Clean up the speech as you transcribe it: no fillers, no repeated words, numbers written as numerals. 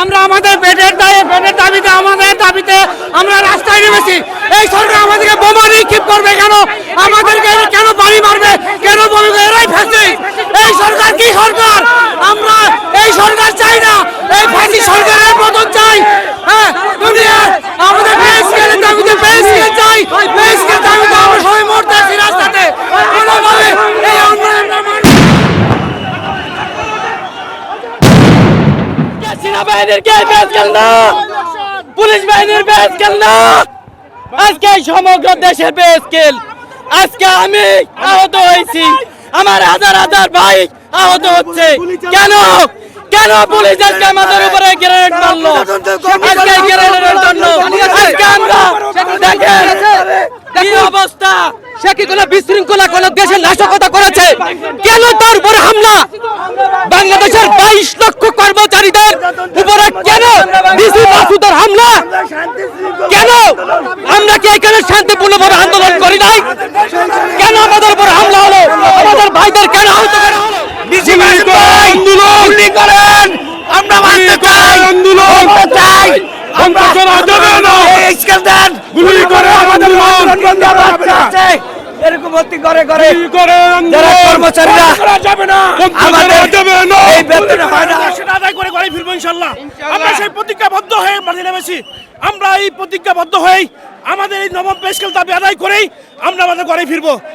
আমরা আমাদের পেটের দাবিতে আমরা রাস্তায় নেমেছি। এই সরকার আমাদেরকে বোমা নিক্ষেপ করবে কেন? আমাদেরকে কেন বাড়ি মারবে? কেন বলবে এরাই ফ্যাসিস্ট? এই সরকার কি সরকার? আমরা এই সরকার চাই না, এই ফ্যাসিস্ট সরকারের পতন চাই। হ্যাঁ, দুনিয়ার আমাদের পে স্কেলের দাবিতে পে স্কেল চাই। পে স্কেল দাবিতে আমরা সবাই মরতে আছি রাস্তাতে। কোনোভাবে এই আন্দোলন সেনাবাহিনীর পুলিশ বাহিনীর বেস্কেল না, আজকে সমগ্র দেশের বেস্কেল। আজকে আমি আহত হয়েছি, আমার হাজার হাজার ভাই আহত হচ্ছে। কেন কেন পুলিশ আজকে আমাদের উপরে গ্রেনেড মারলো? আজকে গ্রেনেডের জন্য আজকে আমরা দেখেন কি অবস্থা। সে কি কোনো বিশৃঙ্খলা কোন দেশের নাশকতা করেছে? কেন তার উপরে হামলা? বাংলাদেশের 22 লক্ষ কর্মচারীদের উপরে কেন ডিসি মাসুদের হামলা? কেন আমরা কি এখানে শান্তিপূর্ণভাবে আন্দোলন করি নাই? কেন আমাদের উপর হামলা হলো? আমাদের ভাইদের কেন আহত করা হলো? ডিসি মাসুদ আন্দোলন করেন, আমরা মানতে চাই, আন্দোলন চাই, আমরা করা যাবে না। এই স্কেল দেন, গুলি করে আমাদের আন্দোলন বন্ধ করতে। এরকম ভর্তি করে যারা কর্মচারীরা করা যাবে না, আমাদের যাবে না, এই বেতন হয় না, সেটা আদায় করে ঘরে ফিরবো ইনশাআল্লাহ। আমরা সেই প্রতিজ্ঞাবদ্ধ হয়ে মাঠে নেমেছি। আমরা এই প্রতিজ্ঞাবদ্ধ হয়ে আমাদের এই নবম পে স্কেল দাবি আদায় করেই আমরা আমাদের ঘরে ফিরবো।